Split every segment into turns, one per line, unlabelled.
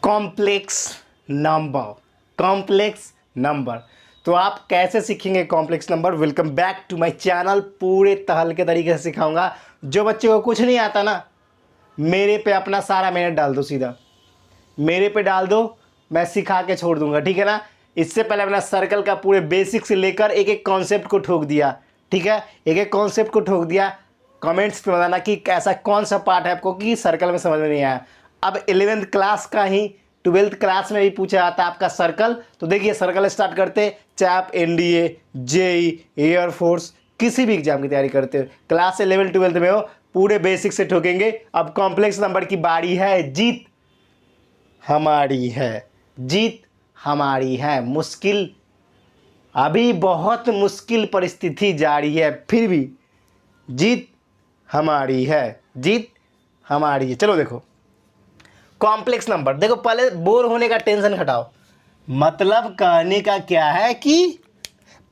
Complex number, complex number. तो आप कैसे सीखेंगे complex number? Welcome back to my channel. पूरे तहल के तरीके से सिखाऊंगा। जो बच्चे को कुछ नहीं आता ना, मेरे पे अपना सारा मेहनत डाल दो, सीधा मेरे पे डाल दो, मैं सिखा के छोड़ दूंगा, ठीक है ना। इससे पहले अपना सर्कल का पूरे बेसिक से लेकर एक एक कॉन्सेप्ट को ठोक दिया, ठीक है, एक एक कॉन्सेप्ट को ठोक दिया। कमेंट्स पे बताना कि ऐसा कौन सा पार्ट है आपको कि सर्कल में समझ में नहीं आया। अब 11th क्लास का ही 12th क्लास में भी पूछा जाता है आपका सर्कल। तो देखिए सर्कल स्टार्ट करते, चाहे आप NDA, JEE, एयरफोर्स किसी भी एग्जाम की तैयारी करते हो, क्लास 11 12 में हो, पूरे बेसिक से ठोकेंगे। अब कॉम्प्लेक्स नंबर की बारी है, जीत हमारी है, जीत हमारी है। मुश्किल, अभी बहुत मुश्किल परिस्थिति जारी है, फिर भी जीत हमारी है, जीत हमारी है। चलो देखो कॉम्प्लेक्स नंबर, देखो पहले बोर होने का टेंशन हटाओ। मतलब कहने का क्या है कि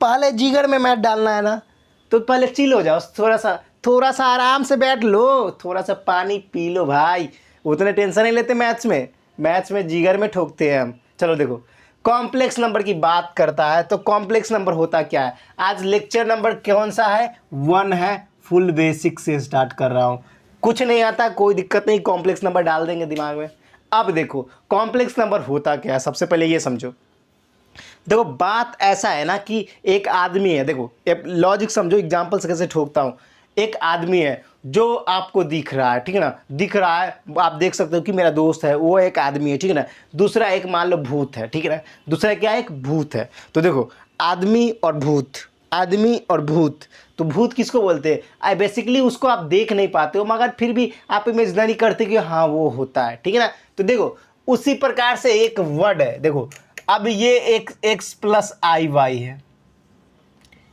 पहले जिगर में मैथ डालना है ना, तो पहले चिल हो जाओ, थोड़ा सा आराम से बैठ लो, थोड़ा सा पानी पी लो भाई। उतने टेंशन नहीं लेते मैथ्स में जिगर में ठोकते हैं हम। चलो देखो कॉम्प्लेक्स नंबर की बात करता है तो कॉम्प्लेक्स नंबर होता क्या है। आज लेक्चर नंबर कौन सा है? 1 है। फुल बेसिक से स्टार्ट कर रहा हूँ, कुछ नहीं आता कोई दिक्कत नहीं, कॉम्प्लेक्स नंबर डाल देंगे दिमाग में। अब देखो कॉम्प्लेक्स नंबर होता क्या है, सबसे पहले ये समझो। देखो बात ऐसा है ना कि एक आदमी है, देखो लॉजिक समझो, एग्जांपल से कैसे ठोकता हूँ। एक आदमी है जो आपको दिख रहा है, ठीक है ना, दिख रहा है, आप देख सकते हो कि मेरा दोस्त है, वो एक आदमी है, ठीक है ना। दूसरा एक मान लो भूत है, ठीक है ना, दूसरा क्या है, एक भूत है। तो देखो आदमी और भूत, आदमी और भूत, तो भूत किसको बोलते हैं? बेसिकली उसको आप देख नहीं पाते हो, मगर फिर भी आप इमेजिनरी करते कि हाँ वो होता है, ठीक है ना। तो देखो उसी प्रकार से एक वर्ड है, देखो अब ये एक x + IY है,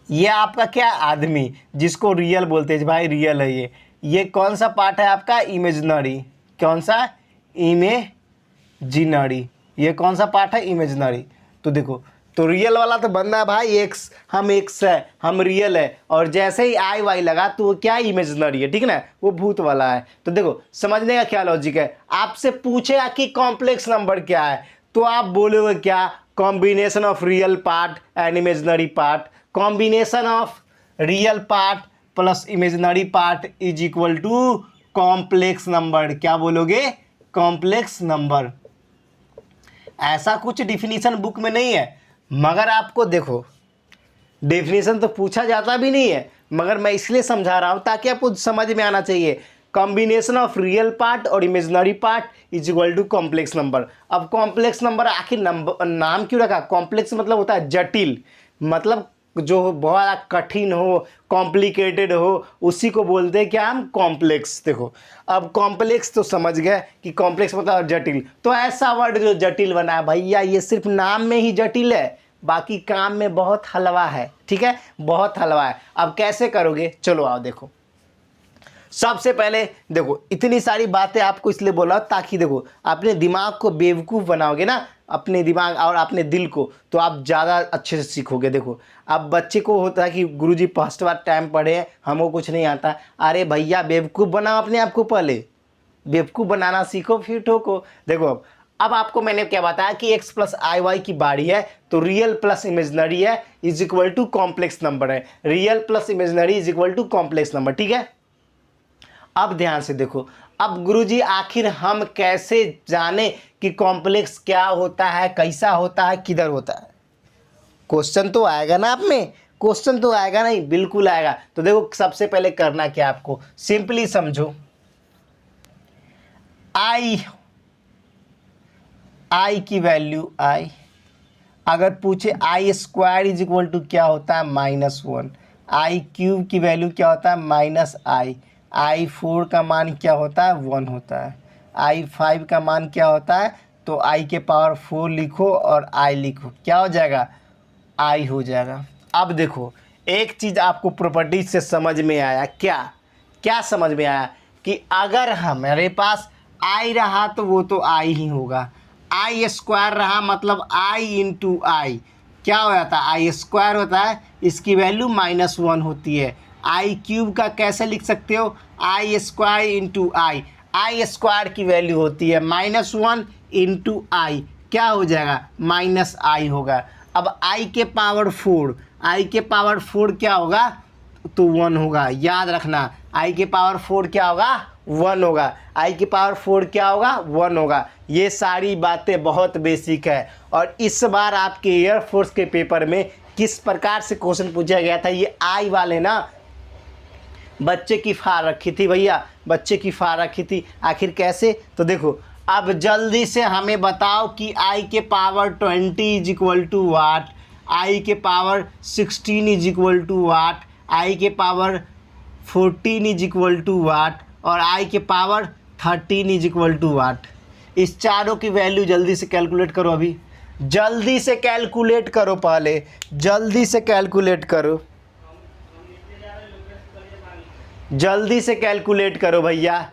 ये आपका क्या आदमी, जिसको रियल बोलते हैं भाई, रियल है ये कौन सा पार्ट है आपका? इमेजिनरी। कौन सा? इमेजिनरी। ये कौन सा पार्ट है? इमेजिनरी। तो देखो तो रियल वाला तो बंदा है भाई एक्स, हम एक्स है, हम रियल है, और जैसे ही IY लगा तो वो क्या? इमेजिनरी है, ठीक है ना, वो भूत वाला है। तो देखो समझने का क्या लॉजिक है। आपसे पूछेगा कि कॉम्प्लेक्स नंबर क्या है, तो आप बोलोगे क्या? Combination of real part and imaginary part, combination of real part plus imaginary part is equal to complex number. क्या बोलोगे? Complex number. ऐसा कुछ डिफिनीशन बुक में नहीं है, मगर आपको देखो डेफिनेशन तो पूछा जाता भी नहीं है, मगर मैं इसलिए समझा रहा हूं ताकि आपको समझ में आना चाहिए। कॉम्बिनेशन ऑफ रियल पार्ट और imaginary part is equal to complex number. अब कॉम्प्लेक्स नंबर आखिर नंबर नाम क्यों रखा? कॉम्प्लेक्स मतलब होता है जटिल, मतलब जो बहुत कठिन हो, कॉम्प्लिकेटेड हो, उसी को बोलते हैं क्या हम? कॉम्प्लेक्स। देखो अब कॉम्प्लेक्स तो समझ गए कि कॉम्प्लेक्स मतलब जटिल, तो ऐसा वर्ड जो जटिल बना है भैया, ये सिर्फ नाम में ही जटिल है, बाकी काम में बहुत हलवा है, ठीक है, बहुत हलवा है। अब कैसे करोगे? चलो आओ देखो। सबसे पहले देखो इतनी सारी बातें आपको इसलिए बोला ताकि देखो अपने दिमाग को बेवकूफ़ बनाओगे ना, अपने दिमाग और अपने दिल को, तो आप ज़्यादा अच्छे से सीखोगे। देखो अब बच्चे को होता है कि गुरुजी फर्स्ट बार टाइम पढ़े, हमको कुछ नहीं आता। अरे भैया बेवकूफ़ बनाओ अपने आप को, पहले बेवकूफ़ बनाना सीखो फिर ठोको। देखो अब आपको मैंने क्या बताया कि x + IY की बारी है, तो रियल प्लस इमेजिनरी है is equal to complex number है, real plus imaginary is equal to complex number, ठीक है। अब ध्यान से देखो, अब गुरुजी आखिर हम कैसे जाने कि कॉम्प्लेक्स क्या होता है, कैसा होता है, किधर होता है? क्वेश्चन तो आएगा ना आप में, क्वेश्चन तो आएगा नहीं, बिल्कुल आएगा। तो देखो सबसे पहले करना क्या आपको, सिंपली समझो। आई की वैल्यू आई, अगर पूछे I² इज इक्वल टू क्या होता है? -1। I³ की वैल्यू क्या होता है? -I। I4 का मान क्या होता है? 1 होता है। I5 का मान क्या होता है? तो I⁴ लिखो और I लिखो, क्या हो जाएगा? I हो जाएगा। अब देखो एक चीज़ आपको प्रॉपर्टीज से समझ में आया, क्या क्या समझ में आया? कि अगर हमारे पास I रहा तो वो तो I ही होगा, I² रहा मतलब I × I क्या हो जाता है? I² होता है, इसकी वैल्यू -1 होती है। I³ का कैसे लिख सकते हो? I² × I, I² की वैल्यू होती है -1, इंटू आई क्या हो जाएगा, माइनस आई होगा। अब आई के पावर 4, आई के पावर 4 क्या होगा, तो 1 होगा। याद रखना, आई के पावर 4 क्या होगा, 1 होगा। आई की पावर 4 क्या होगा, 1 होगा। ये सारी बातें बहुत बेसिक है। और इस बार आपके एयरफोर्स के पेपर में किस प्रकार से क्वेश्चन पूछा गया था, ये आई वाले ना बच्चे की फाड़ रखी थी भैया, बच्चे की फाड़ रखी थी। आखिर कैसे, तो देखो अब जल्दी से हमें बताओ कि आई के पावर 20 इज इक्वल टू वाट, आई के पावर 16 इज इक्वल टू वाट, आई के पावर 14 इज इक्वल टू वाट और आई के पावर 13 इज इक्वल टू वाट। इस चारों की वैल्यू जल्दी से कैलकुलेट करो, अभी जल्दी से कैलकुलेट करो, पहले जल्दी से कैलकुलेट करो, जल्दी से कैलकुलेट करो भैया,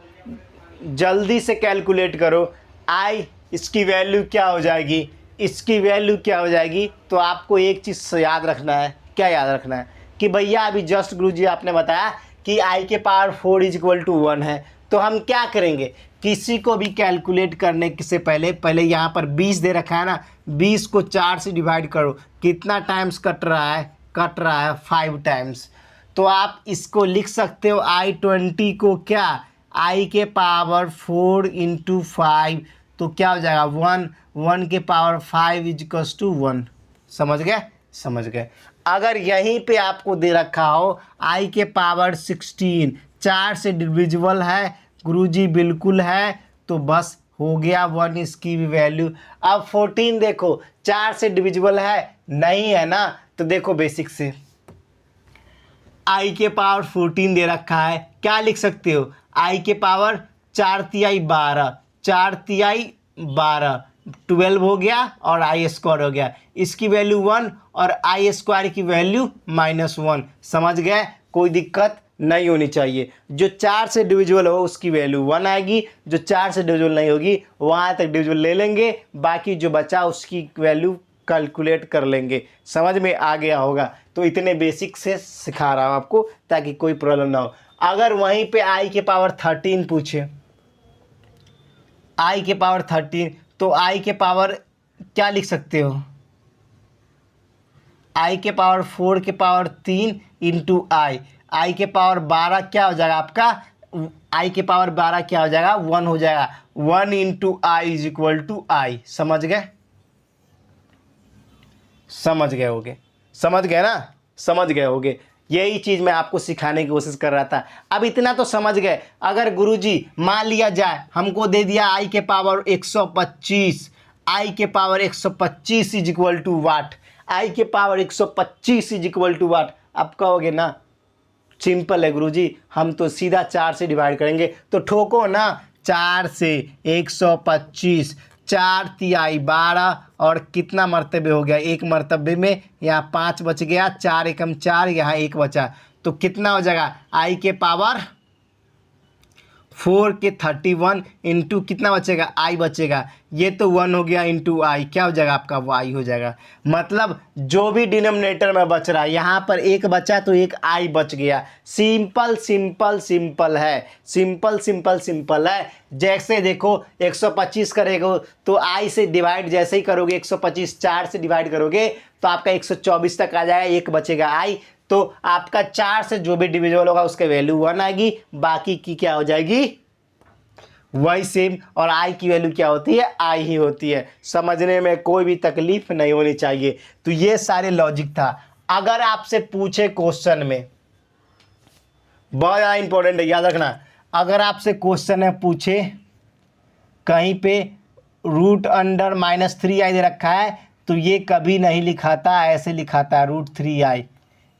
जल्दी से कैलकुलेट करो। आई इसकी वैल्यू क्या हो जाएगी, इसकी वैल्यू क्या हो जाएगी। तो आपको एक चीज़ याद रखना है, क्या याद रखना है कि भैया अभी जस्ट गुरुजी आपने बताया कि आई के पावर 4 इज इक्वल टू 1 है। तो हम क्या करेंगे, किसी को भी कैलकुलेट करने से पहले यहाँ पर 20 दे रखा है ना, 20 को 4 से डिवाइड करो, कितना टाइम्स कट रहा है, कट रहा है 5 टाइम्स। तो आप इसको लिख सकते हो I20 को क्या, आई के पावर 4 इंटू 5, तो क्या हो जाएगा 1, 1 के पावर 5 इजकल्स टू 1। समझ गए, समझ गए। अगर यहीं पे आपको दे रखा हो आई के पावर 16, 4 से डिविजिबल है गुरुजी, बिल्कुल है, तो बस हो गया 1 इसकी भी वैल्यू। अब 14 देखो 4 से डिविजिबल है, नहीं है ना, तो देखो बेसिक से आई के पावर 14 दे रखा है, क्या लिख सकते हो, आई के पावर 4 तिहाई 12, 4 तिहाई 12, 12 हो गया और आई स्क्वायर हो गया, इसकी वैल्यू 1 और आई स्क्वायर की वैल्यू -1। समझ गए, कोई दिक्कत नहीं होनी चाहिए। जो 4 से डिविजिबल हो उसकी वैल्यू 1 आएगी, जो 4 से डिविजिबल नहीं होगी वहाँ तक डिविजिबल ले लेंगे, बाकी जो बचा उसकी वैल्यू कैलकुलेट कर लेंगे। समझ में आ गया होगा। तो इतने बेसिक से सिखा रहा हूँ आपको ताकि कोई प्रॉब्लम ना हो। अगर वहीं पे आई के पावर 13 पूछे, आई के पावर 13, तो आई के पावर क्या लिख सकते हो, आई के पावर 4 के पावर 3 इंटू आई के पावर 12 क्या हो जाएगा आपका, आई के पावर 12 क्या हो जाएगा, 1 हो जाएगा, 1 into I is equal to I. समझ गए, समझ गए होगे, समझ गए ना, समझ गए होगे। यही चीज़ मैं आपको सिखाने की कोशिश कर रहा था। अब इतना तो समझ गए। अगर गुरुजी मान लिया जाए हमको दे दिया आई के पावर 125, आई के पावर 125 इज इक्वल टू वाट, आई के पावर 125 इज इक्वल टू वाट, आप कहोगे ना सिंपल है गुरुजी, हम तो सीधा 4 से डिवाइड करेंगे। तो ठोको ना, 4 से 125, 4 तिहाई 12 और कितना मरतबे हो गया, एक मरतबे में यहाँ 5 बच गया, 4 एकम 4, यहाँ 1 बचा, तो कितना हो जाएगा आई के पावर 4 के 31 इंटू कितना बचेगा, आई बचेगा, ये तो 1 हो गया इंटू आई, क्या हो जाएगा आपका वाई हो जाएगा। मतलब जो भी डिनोमिनेटर में बच रहा है, यहाँ पर एक बचा तो एक आई बच गया। सिंपल सिंपल सिंपल है, सिंपल सिंपल सिंपल है। जैसे देखो 125 करेगा तो आई से डिवाइड जैसे ही करोगे, 125 4 से डिवाइड करोगे तो आपका 124 तक आ जाएगा, एक बचेगा आई, तो आपका 4 से जो भी डिविजिबल होगा उसके वैल्यू 1 आएगी, बाकी की क्या हो जाएगी वही सेम। और आई की वैल्यू क्या होती है, आई ही होती है। समझने में कोई भी तकलीफ नहीं होनी चाहिए। तो ये सारे लॉजिक था। अगर आपसे पूछे क्वेश्चन में, बहुत ज़्यादा इंपॉर्टेंट है, याद रखना, अगर आपसे क्वेश्चन में पूछे कहीं पे रूट अंडर -3i दे रखा है, तो ये कभी नहीं लिखाता, ऐसे लिखाता है √3i,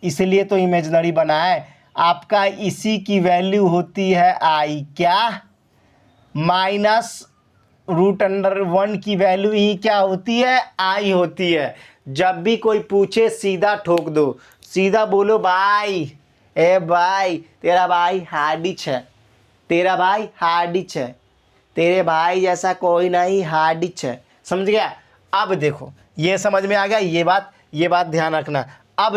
इसलिए तो इमेजनरी बना है। आपका इसी की वैल्यू होती है आई, क्या -√1 की वैल्यू ही क्या होती है, आई होती है। जब भी कोई पूछे सीधा ठोक दो, सीधा बोलो भाई, ए भाई तेरा भाई हार्डिच है, तेरा भाई हार्डिच है, तेरे भाई जैसा कोई नहीं हार्डिच है। समझ गया। अब देखो ये समझ में आ गया, ये बात ध्यान रखना। अब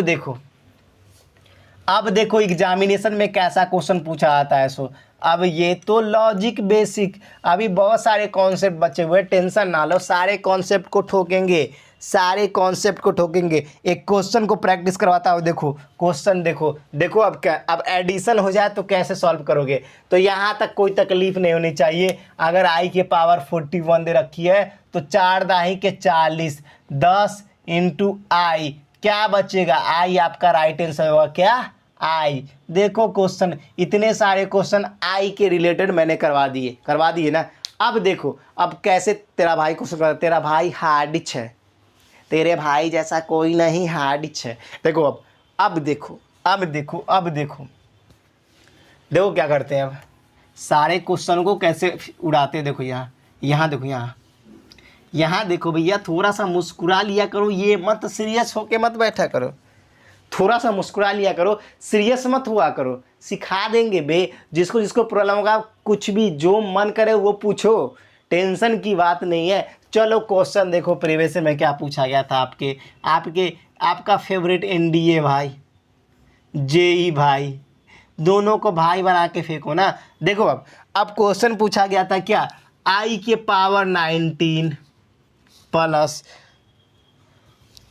देखो एग्जामिनेशन में कैसा क्वेश्चन पूछा आता है। सो अब ये तो लॉजिक बेसिक, अभी बहुत सारे कॉन्सेप्ट बचे हुए, टेंशन ना लो, सारे कॉन्सेप्ट को ठोकेंगे, सारे कॉन्सेप्ट को ठोकेंगे। एक क्वेश्चन को प्रैक्टिस करवाता हूँ, देखो क्वेश्चन देखो, देखो अब क्या, अब एडिशन हो जाए तो कैसे सॉल्व करोगे। तो यहाँ तक कोई तकलीफ नहीं होनी चाहिए। अगर आई के पावर 41 दे रखी है तो 4 दाही के 40, 10 इंटू आई, क्या बचेगा, आई आपका राइट आंसर होगा क्या, आई। देखो क्वेश्चन, इतने सारे क्वेश्चन आई के रिलेटेड मैंने करवा दिए ना। अब देखो अब कैसे तेरा भाई क्वेश्चन कर, तेरा भाई हार्डिच है, तेरे भाई जैसा कोई नहीं, हार्डिच है। देखो अब देखो देखो क्या करते हैं, अब सारे क्वेश्चन को कैसे उड़ाते हैं। देखो यहाँ देखो, यहाँ देखो भैया, थोड़ा सा मुस्कुरा लिया करो, ये मत सीरियस होके मत बैठा करो, थोड़ा सा मुस्कुरा लिया करो, सीरियस मत हुआ करो। सिखा देंगे बे, जिसको जिसको प्रॉब्लम होगा, कुछ भी जो मन करे वो पूछो, टेंशन की बात नहीं है। चलो क्वेश्चन देखो, प्रीवियस में क्या पूछा गया था आपका फेवरेट एनडीए भाई, जेई भाई, दोनों को भाई बना के फेंको ना। देखो अब क्वेश्चन पूछा गया था क्या, आई के पावर 19 प्लस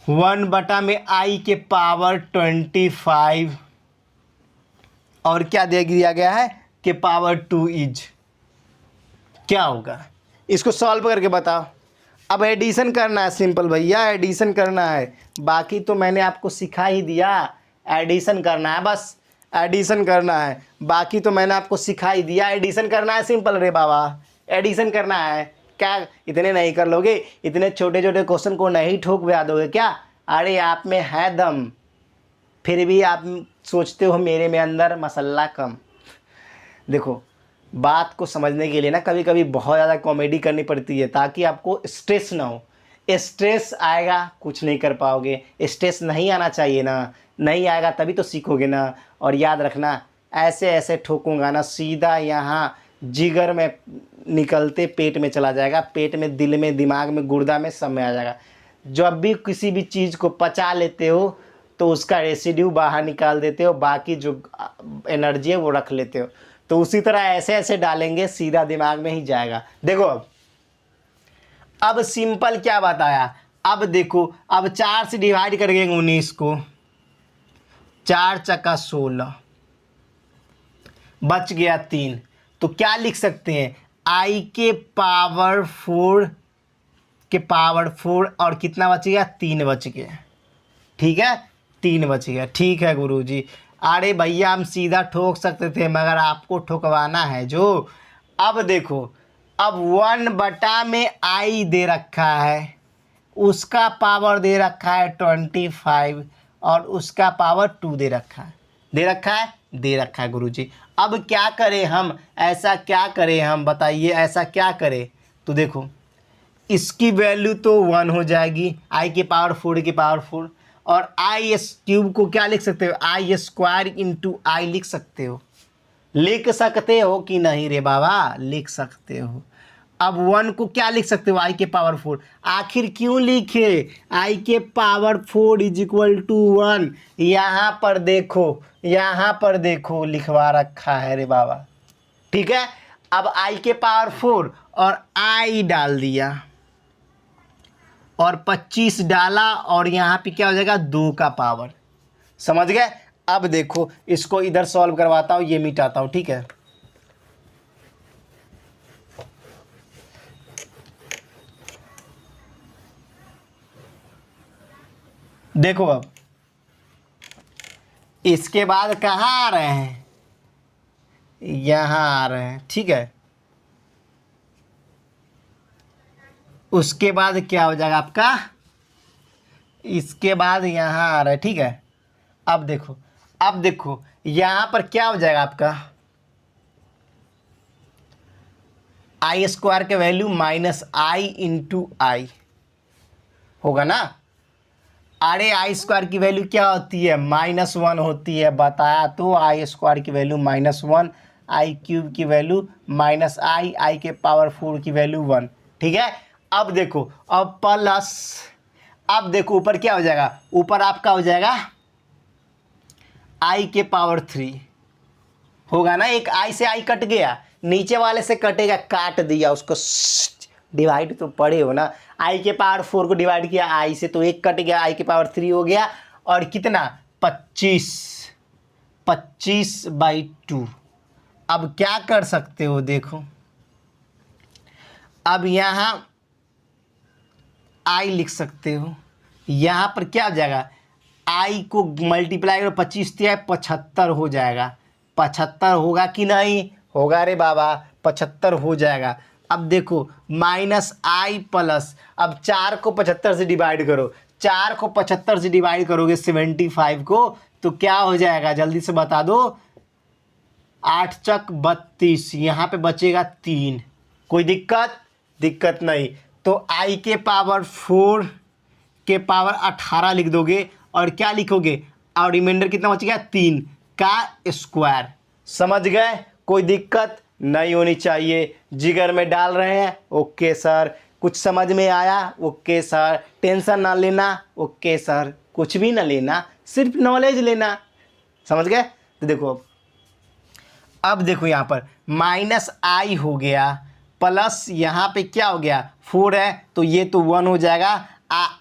1 बटा में आई के पावर 25 और क्या दे दिया गया है कि पावर 2 इज, क्या होगा, इसको सॉल्व करके बताओ। अब एडिशन करना है, सिंपल भैया एडिशन करना है, बाकी तो मैंने आपको सिखा ही दिया, एडिशन करना है, बस एडिशन करना है, बाकी तो मैंने आपको सिखा ही दिया। एडिशन करना है सिंपल रे बाबा, एडिशन करना है, क्या इतने नहीं कर लोगे, इतने छोटे छोटे क्वेश्चन को नहीं ठोक बजा दोगे क्या। अरे आप में है दम, फिर भी आप सोचते हो मेरे में अंदर मसाला कम। देखो बात को समझने के लिए ना कभी कभी बहुत ज़्यादा कॉमेडी करनी पड़ती है, ताकि आपको स्ट्रेस ना हो। स्ट्रेस आएगा कुछ नहीं कर पाओगे, स्ट्रेस नहीं आना चाहिए ना, नहीं आएगा तभी तो सीखोगे ना। और याद रखना, ऐसे ऐसे ठोकूंगा ना, सीधा यहाँ जिगर में निकलते पेट में चला जाएगा, पेट में, दिल में, दिमाग में, गुर्दा में, सब में आ जाएगा। जब भी किसी भी चीज़ को पचा लेते हो तो उसका रेसिड्यू बाहर निकाल देते हो, बाकी जो एनर्जी है वो रख लेते हो। तो उसी तरह ऐसे ऐसे डालेंगे, सीधा दिमाग में ही जाएगा। देखो अब सिंपल क्या बताया, अब देखो, अब 4 से डिवाइड करेंगे 19 को, 4 चक्का 16, बच गया 3। तो क्या लिख सकते हैं, आई के पावर 4 के पावर 4 और कितना बच गया, 3 बच गया, ठीक है, 3 बच गया, ठीक है गुरुजी। अरे भैया हम सीधा ठोक सकते थे, मगर आपको ठोकवाना है जो। अब देखो, अब 1 बटा में आई दे रखा है, उसका पावर दे रखा है 25 और उसका पावर 2 दे रखा है, दे रखा है गुरुजी। अब क्या करें हम, ऐसा क्या करें हम, बताइए ऐसा क्या करें। तो देखो इसकी वैल्यू तो 1 हो जाएगी, आई के पावर 4 के पावर 4, और आई एस क्यूब को क्या लिख सकते हो, आई स्क्वायर इंटू आई लिख सकते हो कि नहीं रे बाबा, लिख सकते हो। अब 1 को क्या लिख सकते हो, आई के पावर 4, आखिर क्यों लिखे, आई के पावर 4 इज इक्वल टू 1, यहाँ पर देखो लिखवा रखा है रे बाबा, ठीक है। अब आई के पावर 4 और आई डाल दिया और 25 डाला, और यहाँ पे क्या हो जाएगा, 2 का पावर, समझ गए। अब देखो इसको इधर सॉल्व करवाता हूँ, ये मिटाता हूँ, ठीक है। देखो अब इसके बाद कहाँ आ रहे हैं, यहाँ आ रहे हैं, ठीक है। उसके बाद क्या हो जाएगा आपका, इसके बाद यहाँ आ रहा है, ठीक है। अब देखो यहाँ पर क्या हो जाएगा आपका, आई स्क्वायर के वैल्यू माइनस आई इंटू आई होगा ना। अरे आई स्क्वायर की वैल्यू क्या होती है, -1 होती है, बताया तो, आई स्क्वायर की वैल्यू -1, आई क्यूब की वैल्यू माइनस आई के पावर 4 की वैल्यू 1, ठीक है। अब देखो, अब प्लस, अब देखो ऊपर क्या हो जाएगा, ऊपर आपका हो जाएगा आई के पावर 3 होगा ना, एक आई से आई कट गया, नीचे वाले से कटेगा, काट दिया उसको, डिवाइड तो पढ़े हो ना, आई के पावर 4 को डिवाइड किया आई से तो एक कट गया, आई के पावर 3 हो गया, और कितना 25, 25/2। अब क्या कर सकते हो, देखो अब यहाँ आई लिख सकते हो, यहाँ पर क्या हो जाएगा, आई को मल्टीप्लाई करो 25 से 75 हो जाएगा, 75 होगा कि नहीं होगा, रे बाबा 75 हो जाएगा। अब देखो माइनस आई प्लस, अब 4 को 75 से डिवाइड करो, 4 को 75 से डिवाइड करोगे 75 को, तो क्या हो जाएगा जल्दी से बता दो, 8 चक 32, यहाँ पे बचेगा 3, कोई दिक्कत नहीं। तो आई के पावर 4 के पावर 18 लिख दोगे, और क्या लिखोगे, और रिमाइंडर कितना बच गया 3 का स्क्वायर। समझ गए, कोई दिक्कत नहीं होनी चाहिए। जिगर में डाल रहे हैं, ओके सर, कुछ समझ में आया, ओके सर, टेंशन ना लेना, ओके सर, कुछ भी ना लेना, सिर्फ नॉलेज लेना, समझ गए। तो देखो अब देखो यहाँ पर माइनस आई हो गया, प्लस यहाँ पे क्या हो गया 4 है, तो ये तो 1 हो जाएगा,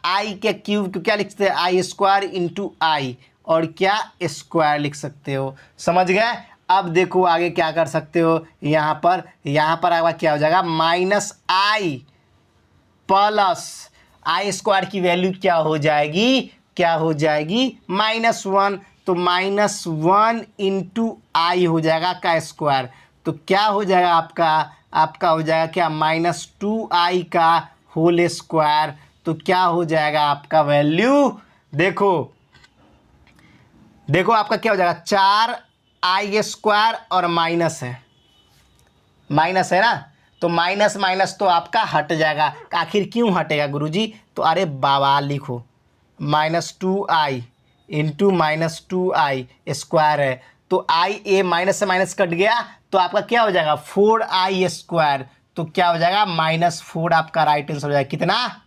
आई के क्यूब को क्या लिख सकते हैं, आई स्क्वायर इंटू आई, और क्या स्क्वायर लिख सकते हो, समझ गए। अब देखो आगे क्या कर सकते हो, यहाँ पर आगे क्या हो जाएगा, माइनस आई प्लस आई स्क्वायर की वैल्यू क्या हो जाएगी, -1, तो -1 इंटू आई हो जाएगा का स्क्वायर, तो क्या हो जाएगा आपका हो जाएगा क्या, -2i का होल स्क्वायर, तो क्या हो जाएगा आपका वैल्यू, देखो आपका क्या हो जाएगा, 4i स्क्वायर और माइनस है ना, तो माइनस तो आपका हट जाएगा। आखिर क्यों हटेगा गुरुजी, तो अरे बाबा लिखो -2i इंटू -2i स्क्वायर है, तो आई ए माइनस से माइनस कट गया, तो आपका क्या हो जाएगा 4i स्क्वायर, तो क्या हो जाएगा -4 आपका राइट आंसर हो जाएगा, कितना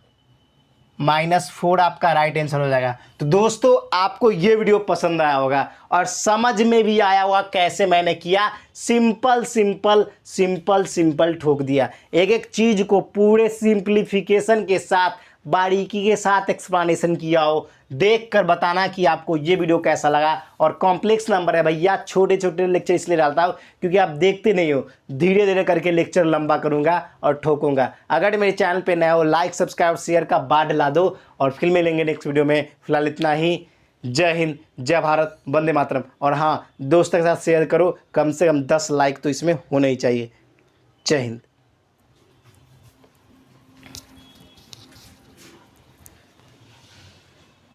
-4 आपका राइट आंसर हो जाएगा। तो दोस्तों आपको ये वीडियो पसंद आया होगा और समझ में भी आया होगा कैसे मैंने किया, सिंपल ठोक दिया, एक एक चीज को पूरे सिंप्लीफिकेशन के साथ, बारीकी के साथ एक्सप्लेनेशन किया हो। देख कर बताना कि आपको ये वीडियो कैसा लगा। और कॉम्प्लेक्स नंबर है भैया, छोटे छोटे लेक्चर इसलिए डालता हूँ क्योंकि आप देखते नहीं हो, धीरे धीरे करके लेक्चर लंबा करूँगा और ठोकूंगा। अगर मेरे चैनल पे नया हो, लाइक सब्सक्राइब शेयर का बाढ़ ला दो, और फिर मिलेंगे नेक्स्ट वीडियो में। फिलहाल इतना ही। जय हिंद, जय भारत, वंदे मातरम। और हाँ, दोस्तों के साथ शेयर करो, कम से कम 10 लाइक तो इसमें होना ही चाहिए। जय हिंद।